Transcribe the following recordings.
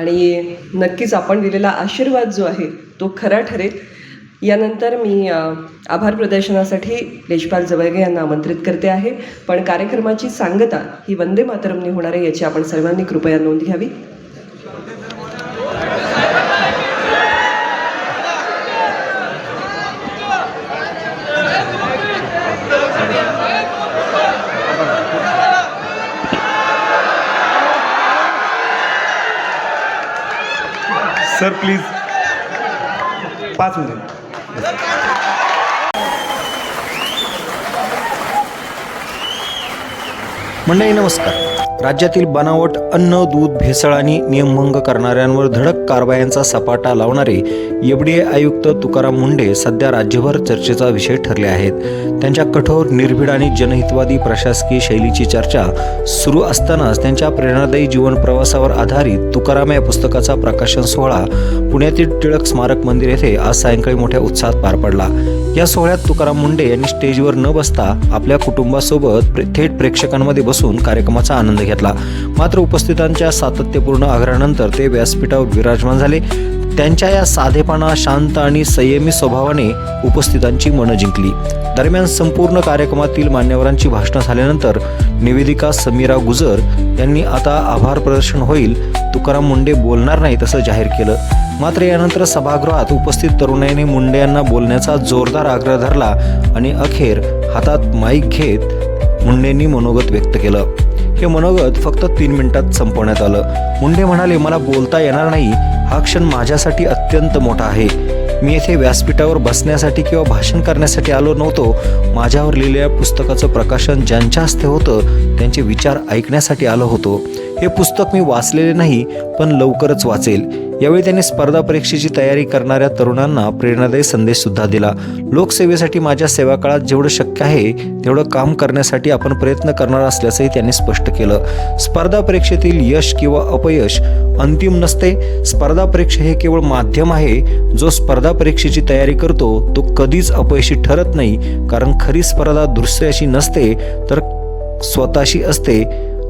आणि नक्कीच आपण दिलेला आशीर्वाद जो आहे तो खरा ठरेल. यानंतर मी आभार प्रदर्शनासाठी लेशपाल जवळगे यांना आमंत्रित करते आहे. पण कार्यक्रमाची सांगता ही वंदे मातरमने होणार आहे, याची आपण सर्वांनी कृपया नोंद घ्यावी. Sir please 5 minute. मंडळी नमस्कार. राज्यातील बनावट अन्न, दूध, भेसळ आणि नियमभंग करणाऱ्यांवर धडक कारवायांचा सपाटा लावणारे एफडीए आयुक्त तुकाराम मुंढे सध्या राज्यभर चर्चेचा विषय ठरले आहेत. त्यांच्या कठोर, निर्भीड आणि जनहितवादी प्रशासकीय शैलीची चर्चा सुरू असतानाच त्यांच्या प्रेरणादायी जीवन प्रवासावर आधारित तुकाराम या पुस्तकाचा प्रकाशन सोहळा पुण्यातील टिळक स्मारक मंदिर येथे आज सायंकाळी मोठ्या उत्साहात पार पडला. या सोहळ्यात तुकाराम मुंढे यांनी स्टेजवर न बसता आपल्या कुटुंबासोबत थेट प्रेक्षकांमध्ये बसून कार्यक्रमाचा आनंद घेतला. मात्र उपस्थितांच्या सातत्यपूर्ण आग्रहानंतर ते व्यासपीठावर विराजमान झाले. त्यांच्या या साधेपणा, शांत आणि संयमी स्वभावाने उपस्थितांची मनं जिंकली. दरम्यान संपूर्ण कार्यक्रमातील मान्यवरांची भाषणं झाल्यानंतर निवेदिका समीरा गुजर यांनी आता आभार प्रदर्शन होईल, तुकाराम मुंढे बोलणार नाहीत असं जाहीर केलं. मात्र यानंतर सभागृहात उपस्थित तरुणाईने मुंढे यांना बोलण्याचा जोरदार आग्रह धरला आणि अखेर हातात माईक घेत मुंढेंनी मनोगत व्यक्त केलं. हे मनोगत फक्त 3 मिनिटात संपवण्यात आलं. मुंढे म्हणाले, मला बोलता येणार नाही. हा क्षण माझ्यासाठी अत्यंत मोठा आहे. मी येथे व्यासपीठावर बसण्यासाठी किंवा भाषण करण्यासाठी आलो नव्हतो. माझ्यावर लिहिलेल्या पुस्तकाचं प्रकाशन ज्यांच्या हस्ते होतं त्यांचे विचार ऐकण्यासाठी आलो होतो. हे पुस्तक मी वाचलेले नाही, पण लवकरच वाचेल. यावेळी त्यांनी स्पर्धा परीक्षेची तयारी करणाऱ्या तरुणांना प्रेरणादायी संदेश सुद्धा दिला. लोकसेवेसाठी माझ्या सेवा काळात जेवढं शक्य आहे तेवढं काम करण्यासाठी आपण प्रयत्न करणार असल्याचंही त्यांनी स्पष्ट केलं. स्पर्धा परीक्षेतील यश किंवा अपयश अंतिम नसते. स्पर्धा परीक्षा हे केवळ माध्यम आहे. जो स्पर्धा परीक्षेची तयारी करतो तो कधीच अपयशी ठरत नाही, कारण खरी स्पर्धा दुसऱ्याशी नसते तर स्वतःशी असते.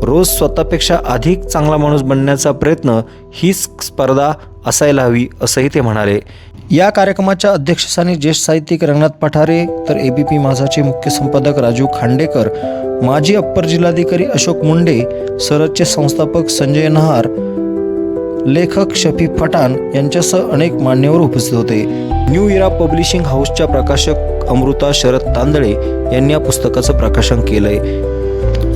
रोज स्वतःपेक्षा अधिक चांगला माणूस बनण्याचा प्रयत्न हीच स्पर्धा असायला हवी असंही ते म्हणाले. या कार्यक्रमाच्या अध्यक्षस्थानी ज्येष्ठ साहित्यिक रंगनाथ पठारे, तर एबीपी माझाचे मुख्य संपादक राजू खांडेकर, माजी अप्पर जिल्हाधिकारी अशोक मुंडे, सरचे संस्थापक संजय नहार, लेखक शफी पठाण यांच्यासह अनेक मान्यवर उपस्थित होते. न्यू इरा पब्लिशिंग हाऊसच्या प्रकाशक अमृता शरद तांदळे यांनी या पुस्तकाचं प्रकाशन केलंय.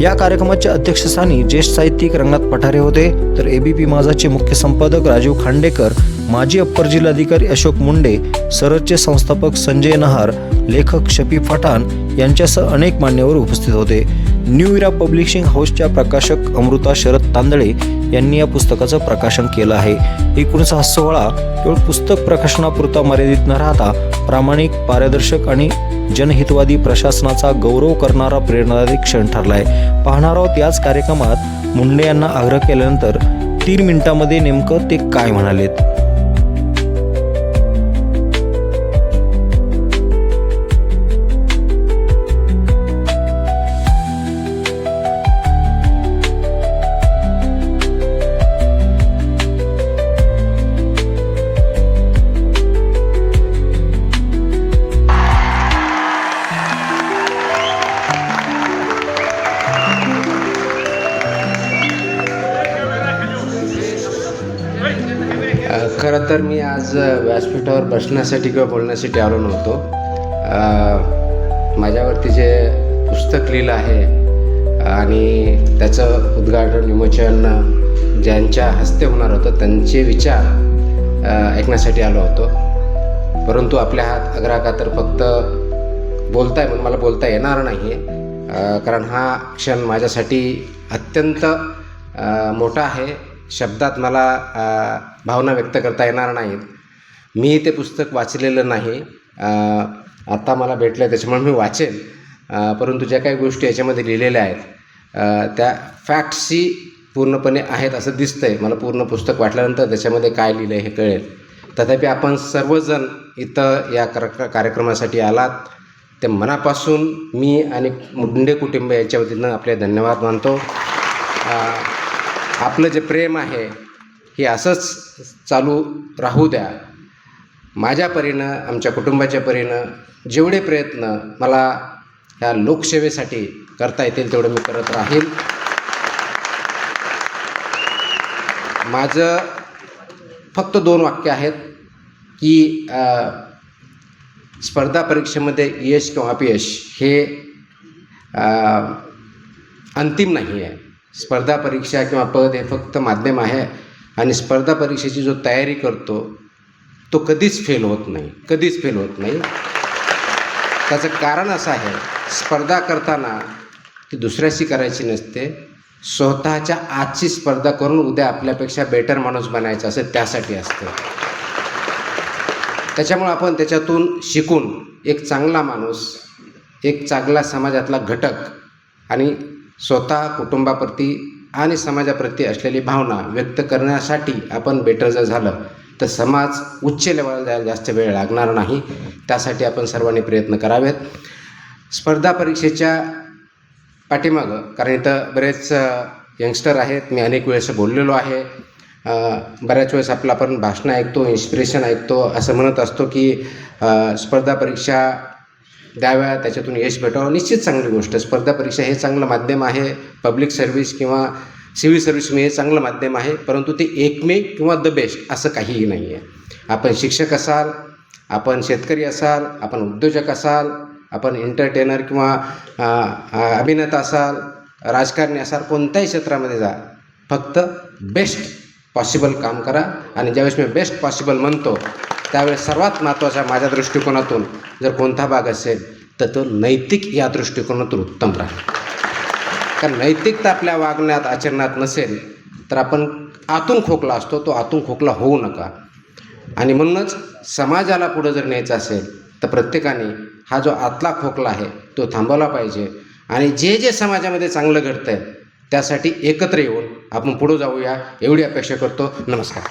या कार्यक्रमाच्या अध्यक्षस्थानी ज्येष्ठ साहित्यिक रंगनाथ पठारे होते, तर एबीपी माझाचे मुख्य संपादक राजीव खांडेकर, माजी अप्पर जिल्हाधिकारी अशोक मुंडे, सरचे संस्थापक संजय नहार, लेखक शफी पठाण यांच्यासह अनेक मान्यवर उपस्थित होते. न्यू इरा पब्लिशिंग हाऊसच्या प्रकाशक अमृता शरद तांदळे यांनी या पुस्तकाचं प्रकाशन केलं आहे. एकूणच हा सोहळा केवळ पुस्तक प्रकाशनापुरता मर्यादित न राहता प्रामाणिक, पारदर्शक आणि जनहितवादी प्रशासनाचा गौरव करणारा प्रेरणादायी क्षण ठरलाय. पाहणार आहोत याच कार्यक्रमात मुंढे यांना आग्रह केल्यानंतर 3 मिनिटांमध्ये नेमकं ते काय म्हणालेत. खरं तर मी आज व्यासपीठावर बसण्यासाठी किंवा बोलण्यासाठी आलो नव्हतो. माझ्यावरती जे पुस्तक लिहिलं आहे आणि त्याचं उद्घाटन, विमोचन ज्यांच्या हस्ते होणार होतं त्यांचे विचार ऐकण्यासाठी आलो होतो. परंतु आपल्या हात अग्राखातर फक्त बोलताय म्हणून मला बोलता येणार नाही आहे, कारण हा क्षण माझ्यासाठी अत्यंत मोठा आहे. शब्दात मला भावना व्यक्त करता येणार नाहीत. मी ते पुस्तक वाचलेलं नाही, आता मला भेटलं त्याच्यामुळे मी वाचेन. परंतु ज्या काही गोष्टी याच्यामध्ये लिहिलेल्या आहेत त्या फॅक्ट्सही पूर्णपणे आहेत असं दिसतंय. मला पूर्ण पुस्तक वाचल्यानंतर त्याच्यामध्ये काय लिहिलं आहे हे कळेल. तथापि आपण सर्वजण इथं या कार्यक्रमासाठी आलात ते मनापासून मी आणि मुंडे कुटुंब यांच्या वतीनं आपले धन्यवाद मानतो. आपलं जे प्रेम आहे हे असंच चालू राहू द्या. माझ्या परीनं, आमच्या कुटुंबाच्या परीनं जेवढे प्रयत्न मला ह्या लोकसेवेसाठी करता येतील तेवढं मी करत राहील. माझं फक्त 2 वाक्य आहेत की स्पर्धा परीक्षेमध्ये यश किंवा अपयश हे अंतिम नाही आहे. स्पर्धा परीक्षा किंवा पद हे फक्त माध्यम आहे आणि स्पर्धा परीक्षेची जो तयारी करतो तो कधीच फेल होत नाही, कधीच फेल होत नाही. त्याचं कारण असं आहे, स्पर्धा करताना ती दुसऱ्याशी करायची नसते, स्वतःच्या आजची स्पर्धा करून उद्या आपल्यापेक्षा बेटर माणूस बनायचा असं त्यासाठी असतं. त्याच्यामुळे आपण त्याच्यातून शिकून एक चांगला माणूस, एक चांगला समाजातला घटक आणि स्वतः कुटुंबाप्रती आणि समाजाप्रती असलेली भावना व्यक्त करण्यासाठी आपण बेटर जर झालं तर समाज उच्च लेवलला जायला जास्त वेळ लागणार नाही. त्यासाठी आपण सर्वांनी प्रयत्न करावेत. स्पर्धा परीक्षेच्या पाठीमागं, कारण इथं बरेच यंगस्टर आहेत, मी अनेक वेळेस बोललेलो आहे, बऱ्याच वेळेस आपण भाषणं ऐकतो, इन्स्पिरेशन ऐकतो, असं म्हणत असतो की स्पर्धा परीक्षा द्याव्या, त्याच्यातून यश भेटावं. निश्चित चांगली गोष्ट. स्पर्धा परीक्षा हे चांगलं माध्यम आहे. पब्लिक सर्व्हिस किंवा सिव्हिल सर्व्हिस हे चांगलं माध्यम आहे, परंतु ते एकमेव किंवा द बेस्ट असं काहीही नाही आहे. आपण शिक्षक असाल, आपण शेतकरी असाल, आपण उद्योजक असाल, आपण एंटरटेनर किंवा अभिनेता असाल, राजकारणी असाल, कोणत्याही क्षेत्रामध्ये जा, फक्त बेस्ट पॉसिबल काम करा. आणि ज्यावेळेस मी बेस्ट पॉसिबल म्हणतो त्यावेळेस सर्वात महत्त्वाचा माझ्या दृष्टिकोनातून जर कोणता भाग असेल तर तो नैतिक या दृष्टिकोनातून उत्तम राहील. कारण नैतिकता आपल्या वागण्यात, आचरणात नसेल तर आपण आतून खोकला असतो, तो आतून खोकला होऊ नका. आणि म्हणूनच समाजाला पुढं जर न्यायचं असेल तर प्रत्येकाने हा जो आतला खोकला आहे तो थांबवला पाहिजे. आणि जे जे समाजामध्ये चांगलं घडतं आहे त्यासाठी एकत्र येऊन आपण पुढं जाऊया एवढी अपेक्षा करतो. नमस्कार.